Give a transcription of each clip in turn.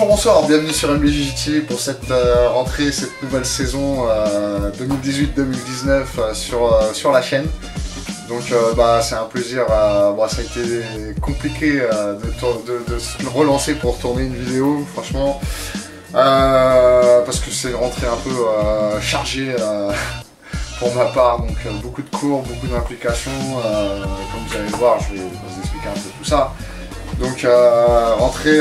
Bonjour, bonsoir, bienvenue sur MBJJT pour cette rentrée, cette nouvelle saison 2018-2019 sur la chaîne. Donc c'est un plaisir, ça a été compliqué de se relancer pour tourner une vidéo, franchement, parce que c'est une rentrée un peu chargée pour ma part, donc beaucoup de cours, beaucoup d'implications, comme vous allez le voir, je vais vous expliquer un peu tout ça. Donc rentrée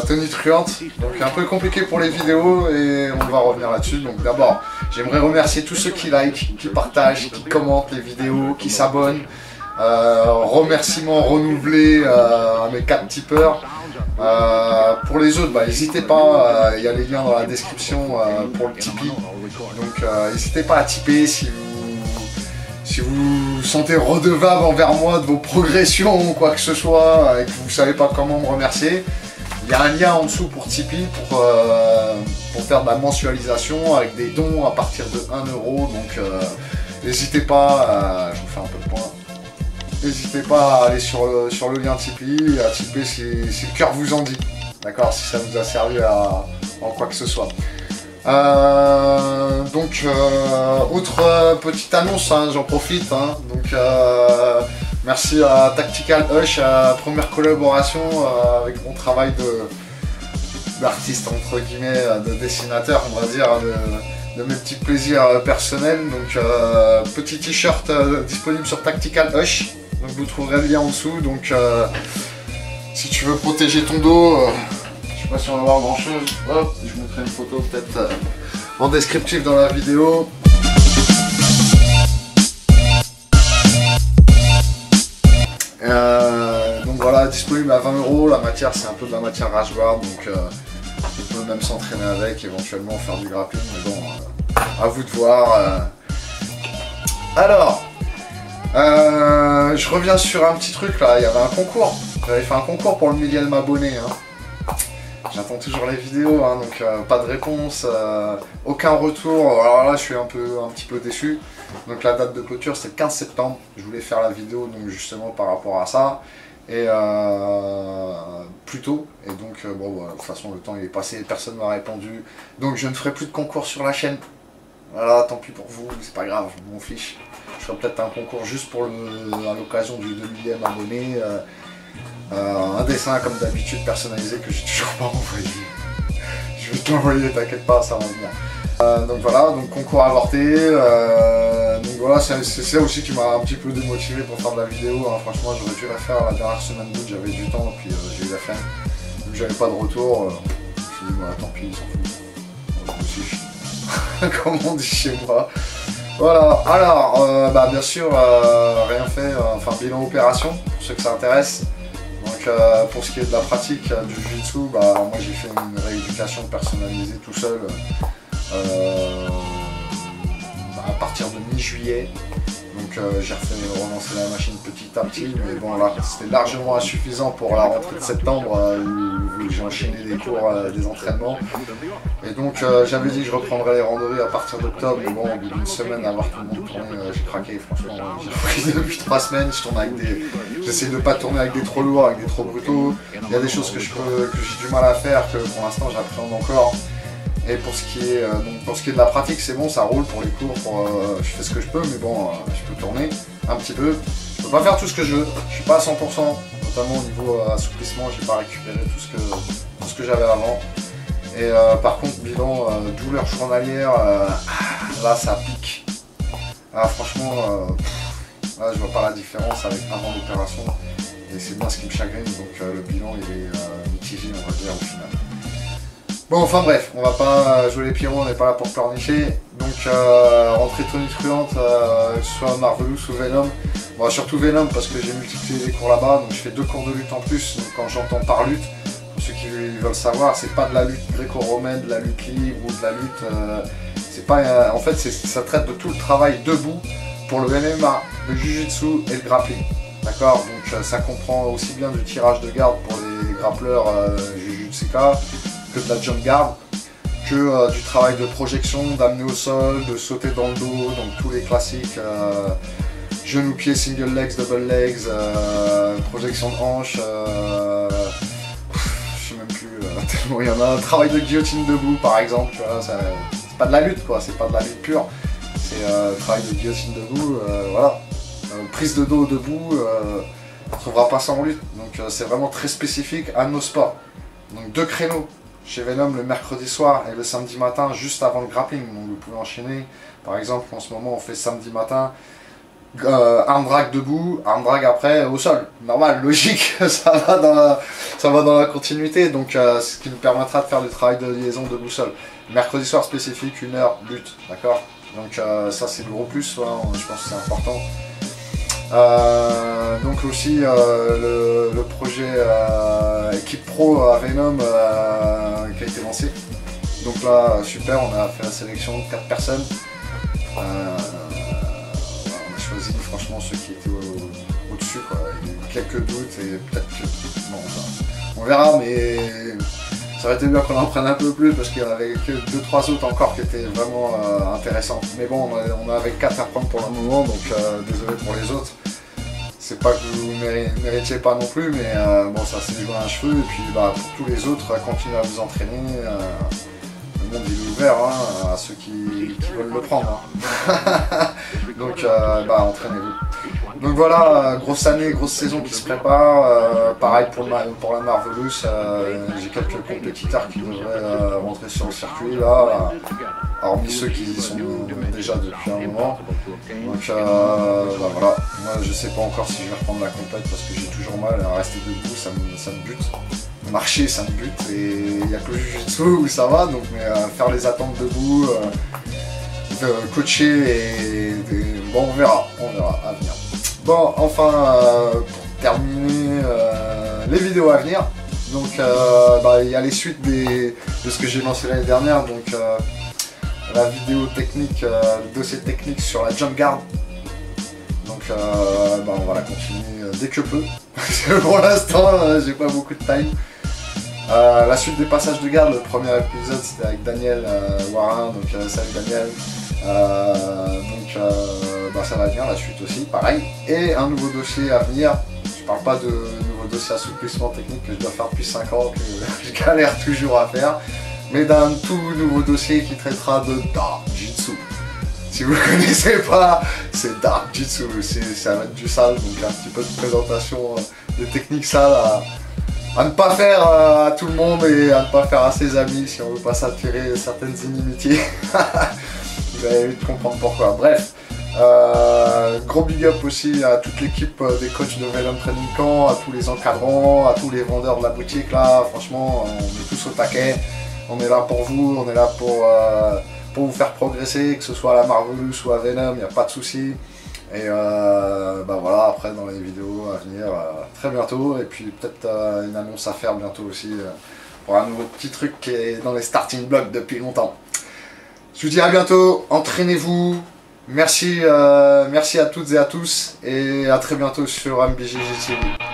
tonitruante, donc un peu compliqué pour les vidéos et on va revenir là-dessus. Donc d'abord, j'aimerais remercier tous ceux qui like, qui partagent, qui commentent les vidéos, qui s'abonnent. Remerciements renouvelés à mes 4 tipeurs. Pour les autres, n'hésitez pas, il y a les liens dans la description pour le Tipeee. Donc n'hésitez pas à tiper si vous vous sentez redevable envers moi de vos progressions ou quoi que ce soit et que vous ne savez pas comment me remercier. Il y a un lien en dessous pour Tipeee pour faire de la mensualisation avec des dons à partir de 1 €. Donc n'hésitez pas, je vous fais un peu de point. N'hésitez pas à aller sur le lien Tipeee et à tiper si le cœur vous en dit. D'accord, si ça vous a servi en quoi que ce soit. Autre petite annonce, hein, j'en profite. Hein, merci à Tactical Hush, première collaboration avec mon travail d'artiste, entre guillemets, de dessinateur, on va dire, de mes petits plaisirs personnels. Donc petit t-shirt disponible sur Tactical Hush. Donc vous trouverez le lien en dessous. Donc si tu veux protéger ton dos, je sais pas si on va voir grand chose. Hop, je mettrai une photo peut-être en descriptif dans la vidéo. Donc voilà, disponible à 20 €. La matière, c'est un peu de la matière Rash Guard, donc on peut même s'entraîner avec, éventuellement faire du grappling. Mais bon, à vous de voir. Alors, je reviens sur un petit truc là. Il y avait un concours. J'avais fait un concours pour le 1000e abonné. Hein. J'attends toujours les vidéos, hein, donc pas de réponse, aucun retour. Alors là, je suis un petit peu déçu. Donc la date de clôture, c'est le 15 septembre. Je voulais faire la vidéo donc justement par rapport à ça. Et plus tôt. Et donc de toute façon le temps il est passé, personne ne m'a répondu. Donc je ne ferai plus de concours sur la chaîne. Voilà, tant pis pour vous, c'est pas grave, je m'en fiche. Je ferai peut-être un concours juste à l'occasion du 2000e abonné. Un dessin comme d'habitude personnalisé que j'ai toujours pas envoyé. Je vais te l'envoyer, t'inquiète pas, ça va venir. Donc voilà, donc concours avorté. Donc voilà, c'est ça aussi qui m'a un petit peu démotivé pour faire de la vidéo. Hein. Franchement, j'aurais dû la faire la dernière semaine d'août, j'avais du temps, puis j'ai eu la flemme. Donc j'avais pas de retour. Je me suis dit, voilà, tant pis, ils s'en foutent. Je me suis comme on dit chez moi. Voilà, alors, bien sûr, rien fait, bilan opération, pour ceux que ça intéresse. Donc pour ce qui est de la pratique du jiu-jitsu, moi j'ai fait une rééducation personnalisée tout seul à partir de mi-juillet. Donc j'ai refait relancer la machine petit à petit, mais bon là c'était largement insuffisant pour la rentrée de septembre où j'ai enchaîné des cours, des entraînements. Et donc j'avais dit que je reprendrais les randonnées à partir d'octobre, mais bon au bout d'une semaine à voir tout le monde tourner, j'ai craqué franchement. J'ai repris depuis 3 semaines, je tourne avec j'essaie de ne pas tourner avec des trop lourds, avec des trop brutaux. Il y a des choses que j'ai du mal à faire, que pour l'instant j'appréhende encore. Et pour ce qui est de la pratique, c'est bon, ça roule pour les cours, je fais ce que je peux, mais bon, je peux tourner un petit peu. Je peux pas faire tout ce que je veux, je suis pas à 100%, notamment au niveau assouplissement, j'ai pas récupéré tout ce que j'avais avant. Et par contre, bilan, douleur journalière, là ça pique. Là franchement, là je vois pas la différence avec avant l'opération. Et c'est bien ce qui me chagrine, donc le bilan il est mitigé, on va dire, au final. Bon, enfin bref, on va pas jouer les pyros, on n'est pas là pour pleurnicher. Donc rentrée tonitruante, que ce soit Marvelous ou Venom. Bon, surtout Venom parce que j'ai multiplié les cours là-bas, donc je fais 2 cours de lutte en plus. Donc, quand j'entends par lutte, pour ceux qui veulent savoir, c'est pas de la lutte gréco-romaine, de la lutte libre ou de la lutte. C'est pas. En fait, ça traite de tout le travail debout pour le MMA, le jiu-jitsu et le grappling. D'accord, donc ça comprend aussi bien du tirage de garde pour les grappleurs jujutsuka que de la jump guard, que du travail de projection, d'amener au sol, de sauter dans le dos, donc tous les classiques, genou pied, single legs, double legs, projection de hanche, je sais même plus, tellement il y en a. Un travail de guillotine debout par exemple, c'est pas de la lutte quoi, c'est pas de la lutte pure. C'est travail de guillotine debout, voilà. Prise de dos debout, on ne trouvera pas ça en lutte. Donc c'est vraiment très spécifique à nos sports. Donc 2 créneaux chez Venom le mercredi soir et le samedi matin juste avant le grappling. Donc vous pouvez enchaîner. Par exemple en ce moment on fait samedi matin arm drag debout, arm drag après au sol. Normal, logique, ça va dans la continuité. Donc ce qui nous permettra de faire du travail de liaison debout-sol. Mercredi soir spécifique, 1 heure lutte, d'accord. Donc ça c'est le gros plus, hein, je pense que c'est important. Donc aussi le projet équipe pro à Venom qui a été lancé. Donc là super, on a fait la sélection de 4 personnes. On a choisi franchement ceux qui étaient au-dessus quoi. Il y a eu quelques doutes et peut-être que bon, on verra, mais ça aurait été bien qu'on en prenne un peu plus parce qu'il y en avait que 2-3 autres encore qui étaient vraiment intéressants. Mais bon, on avait 4 à prendre pour le moment, donc désolé pour les autres. C'est pas que vous méritiez pas non plus, mais bon, ça s'est joué à un cheveu. Et puis bah, pour tous les autres, continuez à vous entraîner. Le monde il est ouvert hein, à ceux qui veulent le prendre. Hein. Donc bah, entraînez-vous. Donc voilà, grosse année, grosse saison qui se prépare. Pareil pour la Marvelous, j'ai quelques compétiteurs qui devraient rentrer sur le circuit là, hormis ceux qui y sont déjà depuis un moment. Donc bah, voilà, moi je sais pas encore si je vais reprendre la compète parce que j'ai toujours mal à rester debout, ça me bute. Marcher ça me bute et il n'y a que le jiu-jitsu où ça va, donc mais faire les attentes debout, coacher et bon on verra à venir. Bon enfin pour terminer les vidéos à venir, donc bah, il y a les suites de ce que j'ai lancé l'année dernière, donc la vidéo technique, le dossier technique sur la jump guard. Donc bah, on va la continuer dès que peu, parce que pour l'instant j'ai pas beaucoup de time. La suite des passages de garde, le premier épisode c'était avec Daniel Warin, donc salut Daniel. Bah, ça va venir la suite aussi, pareil. Et un nouveau dossier à venir, je parle pas de nouveau dossier assouplissement technique que je dois faire depuis 5 ans, que je galère toujours à faire, mais d'un tout nouveau dossier qui traitera de Dark Jitsu. Si vous ne connaissez pas, c'est Dark Jitsu, ça va être du sale, donc un petit peu de présentation des techniques sales à ne pas faire à tout le monde et à ne pas faire à ses amis si on veut pas s'attirer certaines inimitiés. Vous allez vite comprendre pourquoi. Bref, gros big up aussi à toute l'équipe des coachs de Venom Training Camp, à tous les encadrants, à tous les vendeurs de la boutique là. Franchement, on est tous au taquet. On est là pour vous, on est là pour vous faire progresser, que ce soit à la Marvelous ou à Venom, il n'y a pas de souci. Et bah voilà, après dans les vidéos à venir très bientôt, et puis peut-être une annonce à faire bientôt aussi pour un nouveau petit truc qui est dans les starting blocks depuis longtemps. Je vous dis à bientôt, entraînez-vous, merci à toutes et à tous, et à très bientôt sur MBJJ TV.